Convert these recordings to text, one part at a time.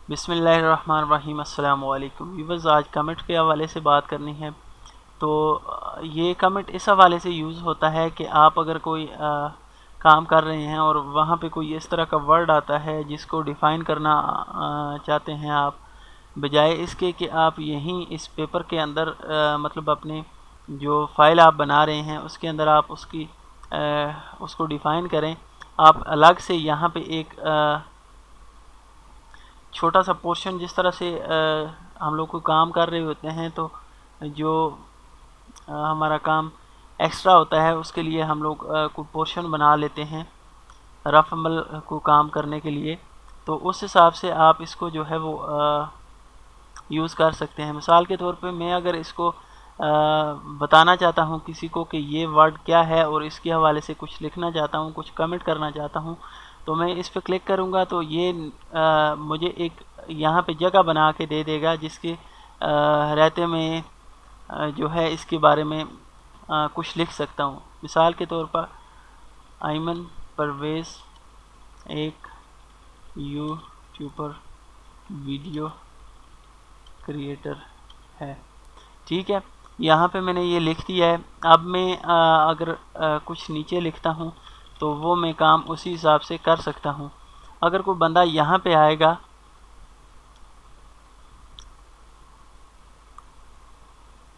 बिस्मिल्लाहिर्रहमानिर्रहीम। अस्सलाम वालेकुम व्यूअर्स, आज कमेंट के हवाले से बात करनी है। तो ये कमेंट इस हवाले से यूज़ होता है कि आप अगर कोई काम कर रहे हैं और वहाँ पे कोई इस तरह का वर्ड आता है जिसको डिफ़ाइन करना चाहते हैं आप, बजाय इसके कि आप यहीं इस पेपर के अंदर मतलब अपने जो फाइल आप बना रहे हैं उसके अंदर आप उसको डिफ़ाइन करें। आप अलग से यहाँ पे एक छोटा सा पोर्शन, जिस तरह से हम लोग कोई काम कर रहे होते हैं तो जो हमारा काम एक्स्ट्रा होता है उसके लिए हम लोग कोई पोर्शन बना लेते हैं रफ अमल को काम करने के लिए। तो उस हिसाब से आप इसको जो है वो यूज़ कर सकते हैं। मिसाल के तौर पे मैं अगर इसको बताना चाहता हूँ किसी को कि ये वर्ड क्या है और इसके हवाले से कुछ लिखना चाहता हूँ, कुछ कमेंट करना चाहता हूँ, तो मैं इस पर क्लिक करूँगा तो ये मुझे एक यहाँ पे जगह बना के दे देगा जिसके रहते में जो है इसके बारे में कुछ लिख सकता हूँ। मिसाल के तौर पर अयमन परवेज़ एक यूट्यूबर वीडियो क्रिएटर है। ठीक है, यहाँ पे मैंने ये लिख दिया है। अब मैं अगर कुछ नीचे लिखता हूँ तो वो मैं काम उसी हिसाब से कर सकता हूँ। अगर कोई बंदा यहाँ पे आएगा,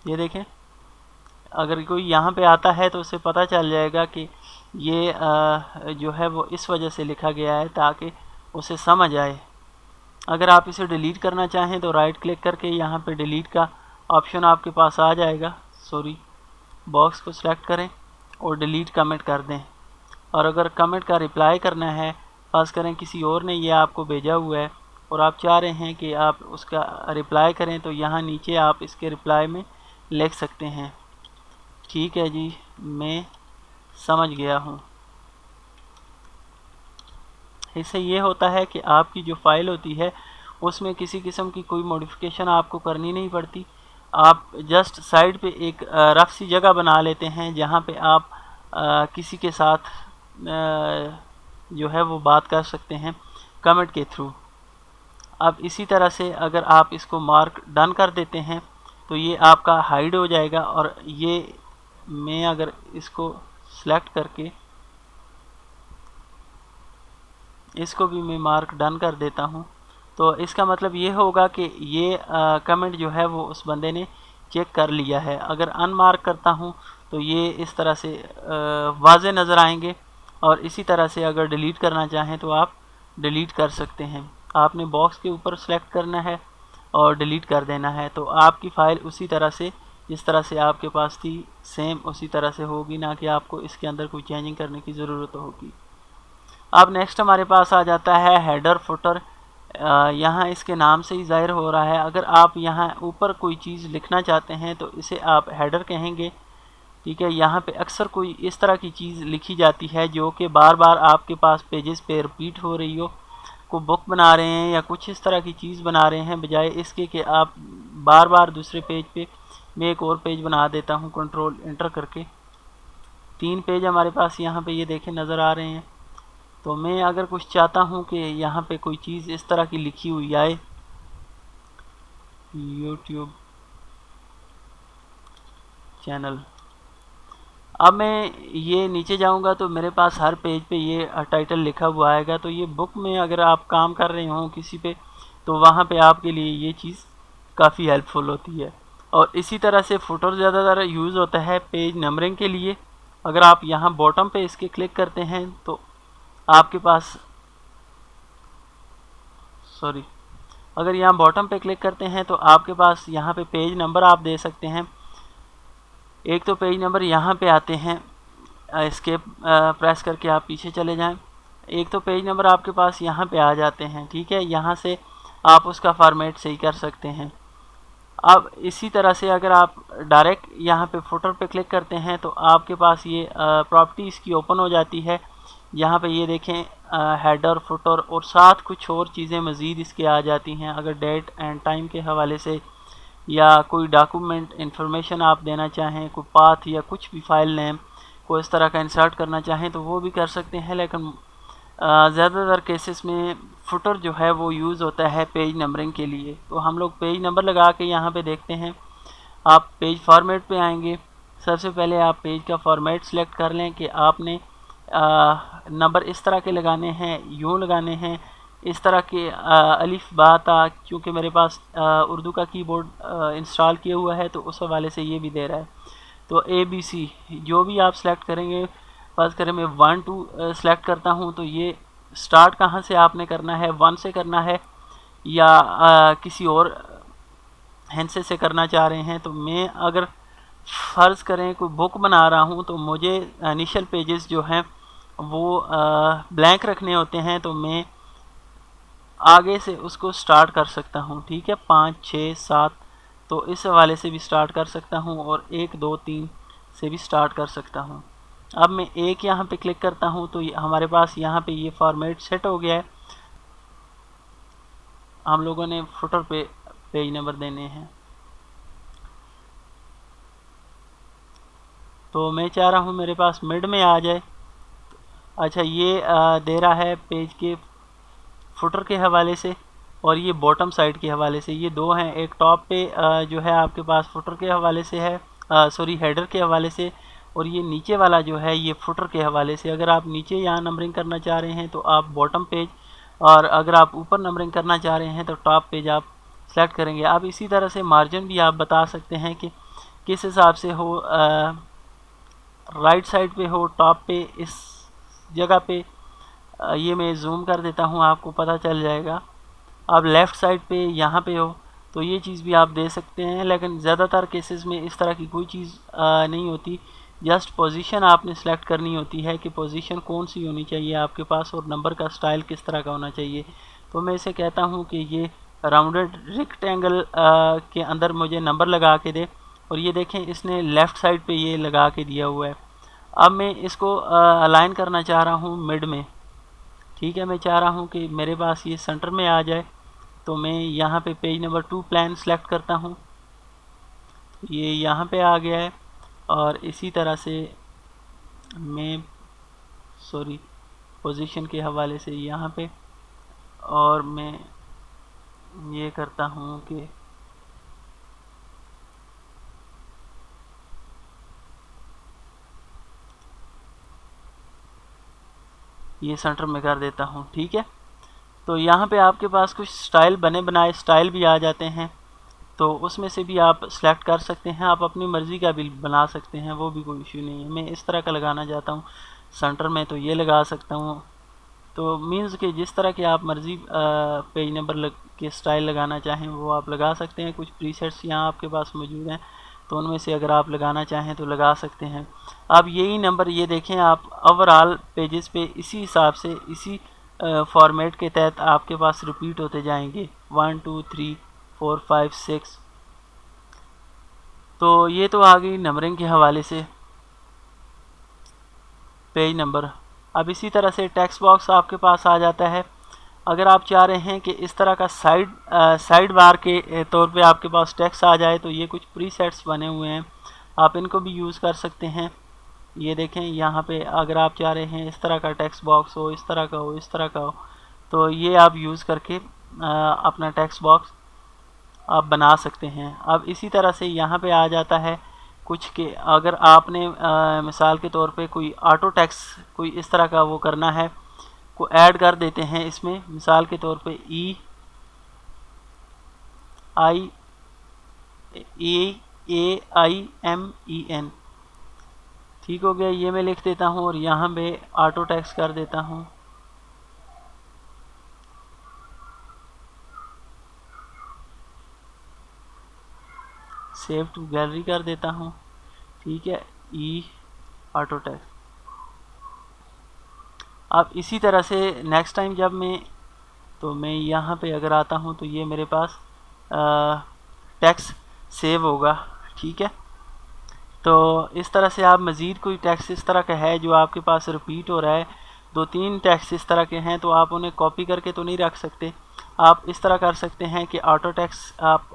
ये देखें, अगर कोई यहाँ पे आता है तो उसे पता चल जाएगा कि ये जो है वो इस वजह से लिखा गया है ताकि उसे समझ आए। अगर आप इसे डिलीट करना चाहें तो राइट क्लिक करके यहाँ पे डिलीट का ऑप्शन आपके पास आ जाएगा। बॉक्स को सिलेक्ट करें और डिलीट कमेंट कर दें। और अगर कमेंट का रिप्लाई करना है, फ़र्ज़ करें किसी और ने ये आपको भेजा हुआ है और आप चाह रहे हैं कि आप उसका रिप्लाई करें, तो यहाँ नीचे आप इसके रिप्लाई में लिख सकते हैं, ठीक है जी, मैं समझ गया हूँ। इससे ये होता है कि आपकी जो फ़ाइल होती है उसमें किसी किस्म की कोई मॉडिफिकेशन आपको करनी नहीं पड़ती। आप जस्ट साइड पे एक रफ सी जगह बना लेते हैं जहाँ पे आप किसी के साथ जो है वो बात कर सकते हैं कमेंट के थ्रू। अब इसी तरह से अगर आप इसको मार्क डन कर देते हैं तो ये आपका हाइड हो जाएगा। और ये मैं अगर इसको सिलेक्ट करके इसको भी मैं मार्क डन कर देता हूँ तो इसका मतलब ये होगा कि ये कमेंट जो है वो उस बंदे ने चेक कर लिया है। अगर अनमार्क करता हूँ तो ये इस तरह से वाज़े नज़र आएंगे। और इसी तरह से अगर डिलीट करना चाहें तो आप डिलीट कर सकते हैं। आपने बॉक्स के ऊपर सेलेक्ट करना है और डिलीट कर देना है, तो आपकी फ़ाइल उसी तरह से जिस तरह से आपके पास थी सेम उसी तरह से होगी, ना कि आपको इसके अंदर कोई चेंजिंग करने की ज़रूरत होगी। अब नेक्स्ट हमारे पास आ जाता है हेडर फुटर। यहाँ इसके नाम से ही ज़ाहिर हो रहा है। अगर आप यहाँ ऊपर कोई चीज़ लिखना चाहते हैं तो इसे आप हेडर कहेंगे। ठीक है, यहाँ पे अक्सर कोई इस तरह की चीज़ लिखी जाती है जो कि बार बार आपके पास पेजेस पे रिपीट हो रही हो। को बुक बना रहे हैं या कुछ इस तरह की चीज़ बना रहे हैं, बजाय इसके कि आप बार बार दूसरे पेज पे, मैं एक और पेज बना देता हूँ कंट्रोल एंटर करके। 3 पेज हमारे पास यहाँ पे ये देखें नज़र आ रहे हैं। तो मैं अगर कुछ चाहता हूँ कि यहाँ पे कोई चीज़ इस तरह की लिखी हुई आए, यूट्यूब चैनल। अब मैं ये नीचे जाऊँगा तो मेरे पास हर पेज पे ये टाइटल लिखा हुआ आएगा। तो ये बुक में अगर आप काम कर रहे हों किसी पे तो वहाँ पे आपके लिए ये चीज़ काफ़ी हेल्पफुल होती है। और इसी तरह से फुटर ज़्यादातर यूज़ होता है पेज नंबरिंग के लिए। अगर आप यहाँ बॉटम पे इसके क्लिक करते हैं तो आपके पास अगर यहाँ बॉटम पे क्लिक करते हैं तो आपके पास यहाँ पे पेज नंबर आप दे सकते हैं। एक तो पेज नंबर यहाँ पे आते हैं, एस्केप प्रेस करके आप पीछे चले जाएं। एक तो पेज नंबर आपके पास यहाँ पे आ जाते हैं। ठीक है, यहाँ से आप उसका फॉर्मेट सही कर सकते हैं। अब इसी तरह से अगर आप डायरेक्ट यहाँ पे फुटर पे क्लिक करते हैं तो आपके पास ये प्रॉपर्टी इसकी ओपन हो जाती है। यहाँ पे ये देखें हेडर फुटर और साथ कुछ और चीज़ें मज़ीद इसके आ जाती हैं। अगर डेट एंड टाइम के हवाले से या कोई डॉक्यूमेंट इंफॉर्मेशन आप देना चाहें, कोई पाथ या कुछ भी फाइल नेम को इस तरह का इंसर्ट करना चाहें तो वो भी कर सकते हैं। लेकिन ज़्यादातर केसेस में फुटर जो है वो यूज़ होता है पेज नंबरिंग के लिए। तो हम लोग पेज नंबर लगा के यहाँ पे देखते हैं। आप पेज फॉर्मेट पे आएंगे। सबसे पहले आप पेज का फॉर्मेट सेलेक्ट कर लें कि आपने नंबर इस तरह के लगाने हैं, यूँ लगाने हैं, इस तरह के अलिफ बा ता, क्योंकि मेरे पास उर्दू का कीबोर्ड इंस्टॉल किया हुआ है तो उस हवाले से ये भी दे रहा है। तो ABC जो भी आप सेलेक्ट करेंगे, फर्स्ट करें मैं 1 2 सेलेक्ट करता हूँ। तो ये स्टार्ट कहाँ से आपने करना है, 1 से करना है या किसी और हैंसे से करना चाह रहे हैं। तो मैं अगर फ़र्ज़ करें कोई बुक बना रहा हूँ तो मुझे इनिशियल पेजेस जो हैं वो ब्लैंक रखने होते हैं, तो मैं आगे से उसको स्टार्ट कर सकता हूँ। ठीक है, 5 6 7 तो इस हवाले से भी स्टार्ट कर सकता हूँ और 1 2 3 से भी स्टार्ट कर सकता हूँ। अब मैं एक यहाँ पे क्लिक करता हूँ तो हमारे पास यहाँ पे ये फॉर्मेट सेट हो गया है। हम लोगों ने फुटर पे पेज नंबर देने हैं। तो मैं चाह रहा हूँ मेरे पास मिड में आ जाए। अच्छा, ये दे रहा है पेज के फुटर के हवाले से और ये बॉटम साइड के हवाले से। ये दो हैं, एक टॉप पे जो है आपके पास फुटर के हवाले से है, सॉरी हेडर के हवाले से, और ये नीचे वाला जो है ये फुटर के हवाले से। अगर आप नीचे यहाँ नंबरिंग करना चाह रहे हैं तो आप बॉटम पेज, और अगर आप ऊपर नंबरिंग करना चाह रहे हैं तो टॉप पेज आप सेलेक्ट करेंगे। आप इसी तरह से मार्जिन भी आप बता सकते हैं कि किस हिसाब से हो, राइट साइड पे हो, टॉप पे, इस जगह पे। ये मैं जूम कर देता हूँ, आपको पता चल जाएगा। अब लेफ़्ट साइड पे यहाँ पे हो तो ये चीज़ भी आप दे सकते हैं, लेकिन ज़्यादातर केसेस में इस तरह की कोई चीज़ नहीं होती। जस्ट पोजीशन आपने सेलेक्ट करनी होती है कि पोजीशन कौन सी होनी चाहिए आपके पास और नंबर का स्टाइल किस तरह का होना चाहिए। तो मैं इसे कहता हूँ कि ये राउंडेड रेक्टेंगल के अंदर मुझे नंबर लगा के दे, और ये देखें इसने लेफ़्ट साइड पे ये लगा के दिया हुआ है। अब मैं इसको अलाइन करना चाह रहा हूँ मिड में। ठीक है, मैं चाह रहा हूँ कि मेरे पास ये सेंटर में आ जाए। तो मैं यहाँ पे पेज नंबर 2 प्लान सेलेक्ट करता हूँ, ये यहाँ पे आ गया है। और इसी तरह से मैं सॉरी पोजीशन के हवाले से यहाँ पे, और मैं ये करता हूँ कि ये सेंटर में कर देता हूँ। ठीक है, तो यहाँ पे आपके पास कुछ स्टाइल बने बनाए स्टाइल भी आ जाते हैं, तो उसमें से भी आप सेलेक्ट कर सकते हैं। आप अपनी मर्ज़ी का भी बना सकते हैं, वो भी कोई इशू नहीं है। मैं इस तरह का लगाना चाहता हूँ सेंटर में, तो ये लगा सकता हूँ। तो मीन्स कि जिस तरह के आप मर्ज़ी पेज नंबर के स्टाइल लगाना चाहें वो आप लगा सकते हैं। कुछ प्रीसेट्स यहाँ आपके पास मौजूद हैं, तो उनमें से अगर आप लगाना चाहें तो लगा सकते हैं। अब यही नंबर ये देखें आप ओवरऑल पेजेस पे इसी हिसाब से, इसी फॉर्मेट के तहत आपके पास रिपीट होते जाएंगे, 1 2 3 4 5 6। तो ये तो आ गई नंबरिंग के हवाले से पेज नंबर। अब इसी तरह से टेक्स्ट बॉक्स आपके पास आ जाता है। अगर आप चाह रहे हैं कि इस तरह का साइड बार के तौर पे आपके पास टेक्स्ट आ जाए, तो ये कुछ प्रीसेट्स बने हुए हैं, आप इनको भी यूज़ कर सकते हैं। ये देखें यहाँ पे अगर आप चाह रहे हैं इस तरह का टेक्स्ट बॉक्स हो, इस तरह का हो, इस तरह का हो, तो ये आप यूज़ करके अपना टेक्स्ट बॉक्स आप बना सकते हैं। अब इसी तरह से यहाँ पे आ जाता है कुछ के, अगर आपने मिसाल के तौर पे कोई ऑटो टेक्स्ट कोई इस तरह का वो करना है, को ऐड कर देते हैं इसमें। मिसाल के तौर पे EIAIMEN, ठीक हो गया, ये मैं लिख देता हूँ और यहाँ पे ऑटो टेक्स्ट कर देता हूँ। सेव टू गैलरी कर देता हूँ। ठीक है, ऑटो टेक्स्ट। अब इसी तरह से नेक्स्ट टाइम जब मैं यहाँ पे अगर आता हूँ तो ये मेरे पास टेक्स्ट सेव होगा। ठीक है, तो इस तरह से आप मज़ीद कोई टेक्स्ट इस तरह का है जो आपके पास रिपीट हो रहा है, 2-3 टेक्स्ट इस तरह के हैं, तो आप उन्हें कॉपी करके तो नहीं रख सकते। आप इस तरह कर सकते हैं कि ऑटो टेक्स्ट आप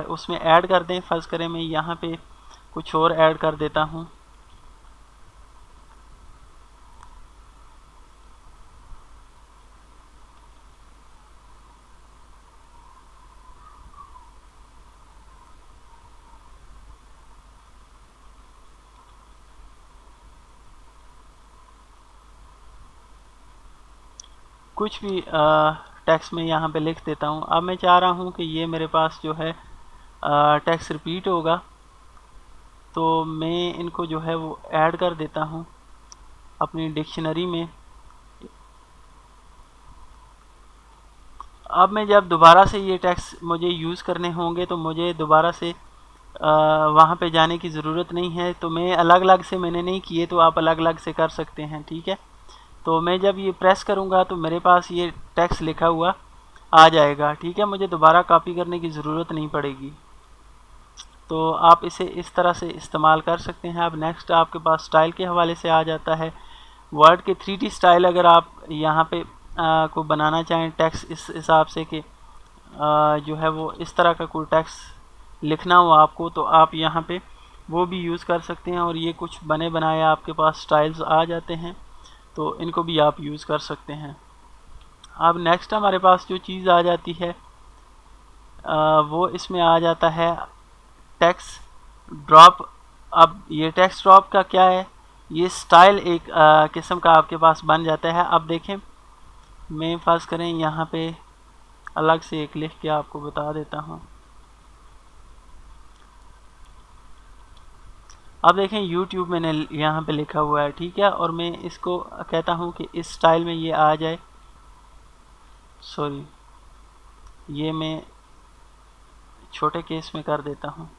उसमें ऐड कर दें। फ़र्ज़ करें मैं यहाँ पे कुछ और ऐड कर देता हूँ। कुछ भी टेक्स्ट में यहाँ पे लिख देता हूँ। अब मैं चाह रहा हूँ कि ये मेरे पास जो है टेक्स्ट रिपीट होगा, तो मैं इनको जो है वो ऐड कर देता हूँ अपनी डिक्शनरी में। अब मैं जब दोबारा से ये टेक्स्ट मुझे यूज़ करने होंगे तो मुझे दोबारा से वहाँ पे जाने की ज़रूरत नहीं है। तो मैं अलग अलग से मैंने नहीं किए, तो आप अलग अलग से कर सकते हैं, ठीक है। तो मैं जब ये प्रेस करूँगा तो मेरे पास ये टेक्स्ट लिखा हुआ आ जाएगा, ठीक है। मुझे दोबारा कॉपी करने की ज़रूरत नहीं पड़ेगी। तो आप इसे इस तरह से इस्तेमाल कर सकते हैं। अब नेक्स्ट आपके पास स्टाइल के हवाले से आ जाता है। वर्ड के 3D स्टाइल अगर आप यहाँ पे को बनाना चाहें टेक्स्ट इस हिसाब से कि जो है वो इस तरह का कोई टेक्स्ट लिखना हो आपको, तो आप यहाँ पे वो भी यूज़ कर सकते हैं। और ये कुछ बने बनाए आपके पास स्टाइल्स आ जाते हैं, तो इनको भी आप यूज़ कर सकते हैं। अब नेक्स्ट हमारे पास जो चीज़ आ जाती है वो इसमें आ जाता है टेक्स्ट ड्रॉप। अब ये टेक्स्ट ड्रॉप का क्या है, ये स्टाइल एक किस्म का आपके पास बन जाता है। अब देखें, मैं फर्ज करें यहाँ पे अलग से एक लिख के आपको बता देता हूँ। अब देखें YouTube मैंने यहाँ पे लिखा हुआ है, ठीक है। और मैं इसको कहता हूँ कि इस स्टाइल में ये आ जाए। सॉरी, ये मैं छोटे केस में कर देता हूँ।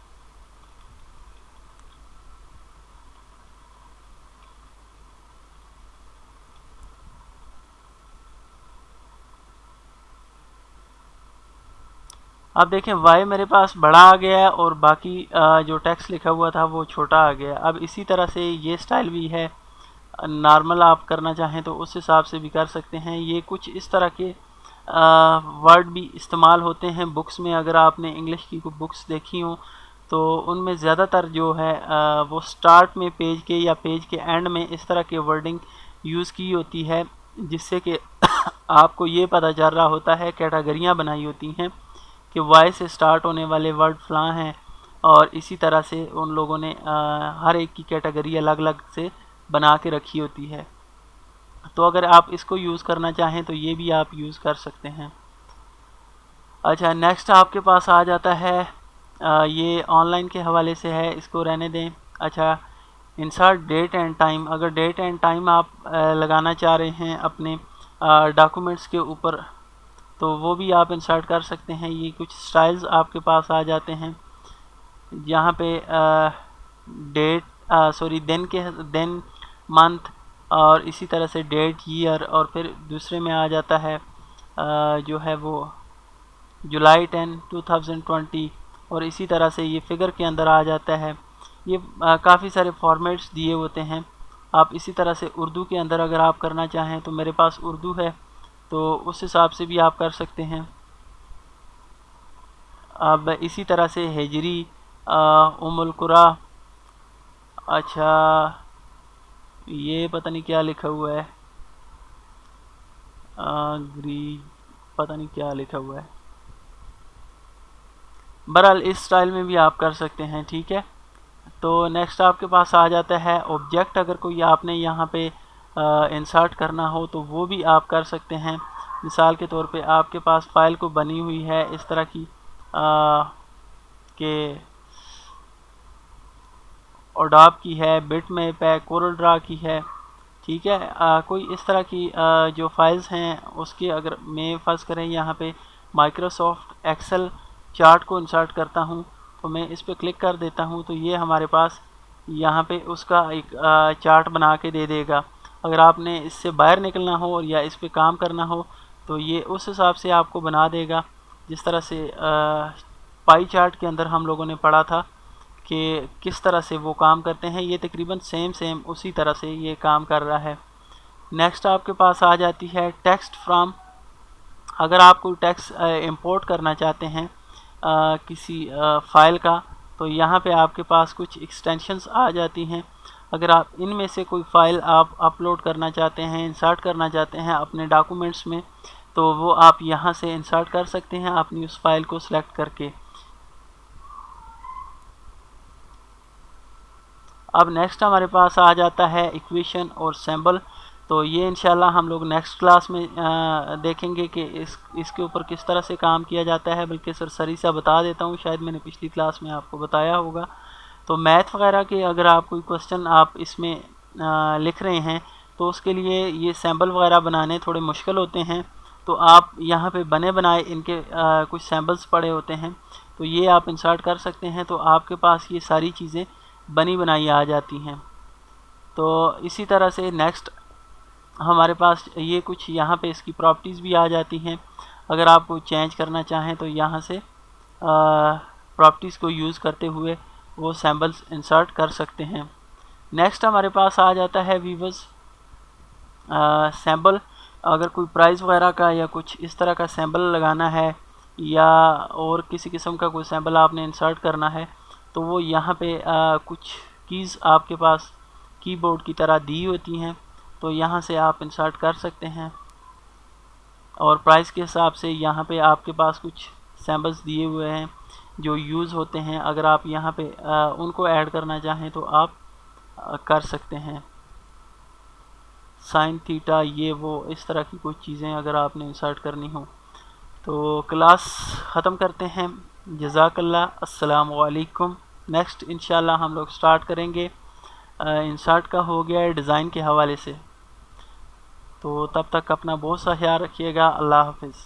अब देखें वाई मेरे पास बड़ा आ गया है और बाकी जो टेक्स्ट लिखा हुआ था वो छोटा आ गया। अब इसी तरह से ये स्टाइल भी है, नॉर्मल आप करना चाहें तो उस हिसाब से भी कर सकते हैं। ये कुछ इस तरह के वर्ड भी इस्तेमाल होते हैं बुक्स में। अगर आपने इंग्लिश की कोई बुक्स देखी हो तो उनमें ज़्यादातर जो है वो स्टार्ट में पेज के या पेज के एंड में इस तरह के वर्डिंग यूज़ की होती है, जिससे कि आपको ये पता चल रहा होता है, कैटेगरियाँ बनाई होती हैं कि वाई से स्टार्ट होने वाले वर्ड फलां हैं। और इसी तरह से उन लोगों ने हर एक की कैटेगरी अलग अलग से बना के रखी होती है। तो अगर आप इसको यूज़ करना चाहें तो ये भी आप यूज़ कर सकते हैं। अच्छा, नेक्स्ट आपके पास आ जाता है ये ऑनलाइन के हवाले से है, इसको रहने दें। अच्छा, इंसर्ट डेट एंड टाइम। अगर डेट एंड टाइम आप लगाना चाह रहे हैं अपने डॉक्यूमेंट्स के ऊपर तो वो भी आप इंसर्ट कर सकते हैं। ये कुछ स्टाइल्स आपके पास आ जाते हैं यहाँ पे डेट सॉरी दिन मंथ और इसी तरह से डेट ईयर, और फिर दूसरे में आ जाता है जो है वो जुलाई 10 2020। और इसी तरह से ये फिगर के अंदर आ जाता है। ये काफ़ी सारे फॉर्मेट्स दिए होते हैं। आप इसी तरह से उर्दू के अंदर अगर आप करना चाहें तो मेरे पास उर्दू है, तो उस हिसाब से भी आप कर सकते हैं। अब इसी तरह से हिजरी उमुल कुरा। अच्छा, ये पता नहीं क्या लिखा हुआ है, ग्री पता नहीं क्या लिखा हुआ है। बहरहाल इस स्टाइल में भी आप कर सकते हैं, ठीक है। तो नेक्स्ट आपके पास आ जाता है ऑब्जेक्ट। अगर कोई आपने यहाँ पे इंसर्ट करना हो तो वो भी आप कर सकते हैं। मिसाल के तौर पे आपके पास फाइल को बनी हुई है इस तरह की के ओडाप की है, बिटमैप है, कोरल ड्रा की है, ठीक है। कोई इस तरह की जो फाइल्स हैं उसके अगर मैं फ़र्ज़ करें यहाँ पे माइक्रोसॉफ्ट एक्सेल चार्ट को इंसर्ट करता हूँ तो मैं इस पर क्लिक कर देता हूँ तो ये हमारे पास यहाँ पे उसका एक चार्ट बना के दे देगा। अगर आपने इससे बाहर निकलना हो और या इस पर काम करना हो तो ये उस हिसाब से आपको बना देगा, जिस तरह से पाई चार्ट के अंदर हम लोगों ने पढ़ा था कि किस तरह से वो काम करते हैं। ये तकरीबन सेम उसी तरह से ये काम कर रहा है। नेक्स्ट आपके पास आ जाती है टेक्स्ट फ्रॉम। अगर आप कोई टेक्स्ट इंपोर्ट करना चाहते हैं किसी फ़ाइल का तो यहाँ पे आपके पास कुछ एक्सटेंशंस आ जाती हैं। अगर आप इनमें से कोई फ़ाइल आप अपलोड करना चाहते हैं, इंसर्ट करना चाहते हैं अपने डॉक्यूमेंट्स में, तो वो आप यहाँ से इंसर्ट कर सकते हैं अपनी उस फाइल को सिलेक्ट करके। अब नेक्स्ट हमारे पास आ जाता है इक्वेशन और सिंबल। तो ये इंशाल्लाह हम लोग नेक्स्ट क्लास में देखेंगे कि इसके ऊपर किस तरह से काम किया जाता है। बल्कि सरसरी सा बता देता हूँ, शायद मैंने पिछली क्लास में आपको बताया होगा। तो मैथ वगैरह के अगर आप कोई क्वेश्चन आप इसमें लिख रहे हैं तो उसके लिए ये सैम्पल वगैरह बनाने थोड़े मुश्किल होते हैं। तो आप यहाँ पे बने बनाए इनके कुछ सैम्पल्स पड़े होते हैं, तो ये आप इंसर्ट कर सकते हैं। तो आपके पास ये सारी चीज़ें बनी बनाई आ जाती हैं। तो इसी तरह से नेक्स्ट हमारे पास ये कुछ यहाँ पे इसकी प्रॉपर्टीज़ भी आ जाती हैं। अगर आप कोई चेंज करना चाहें तो यहाँ से प्रॉपर्टीज़ को यूज़ करते हुए वो सैम्पल्स इंसर्ट कर सकते हैं। नेक्स्ट हमारे पास आ जाता है व्यूअर्स सैम्पल। अगर कोई प्राइस वगैरह का या कुछ इस तरह का सैम्पल लगाना है या और किसी किस्म का कोई सैम्पल आपने इंसर्ट करना है तो वो यहाँ पे कुछ कीज़ आपके पास कीबोर्ड की तरह दी होती हैं, तो यहाँ से आप इंसर्ट कर सकते हैं। और प्राइस के हिसाब से यहाँ पे आपके पास कुछ सैम्पल्स दिए हुए हैं जो यूज़ होते हैं। अगर आप यहाँ पे उनको ऐड करना चाहें तो आप कर सकते हैं। साइन थीटा ये वो इस तरह की कुछ चीज़ें अगर आपने इंसर्ट करनी हो। तो क्लास ख़त्म करते हैं। जज़ाकल्लाह, अस्सलामु अलैकुम। नेक्स्ट इंशाल्लाह हम लोग स्टार्ट करेंगे इंसर्ट का हो गया है डिज़ाइन के हवाले से। तो तब तक अपना बहुत सा ख्याल रखिएगा। अल्लाह हाफ़िज़।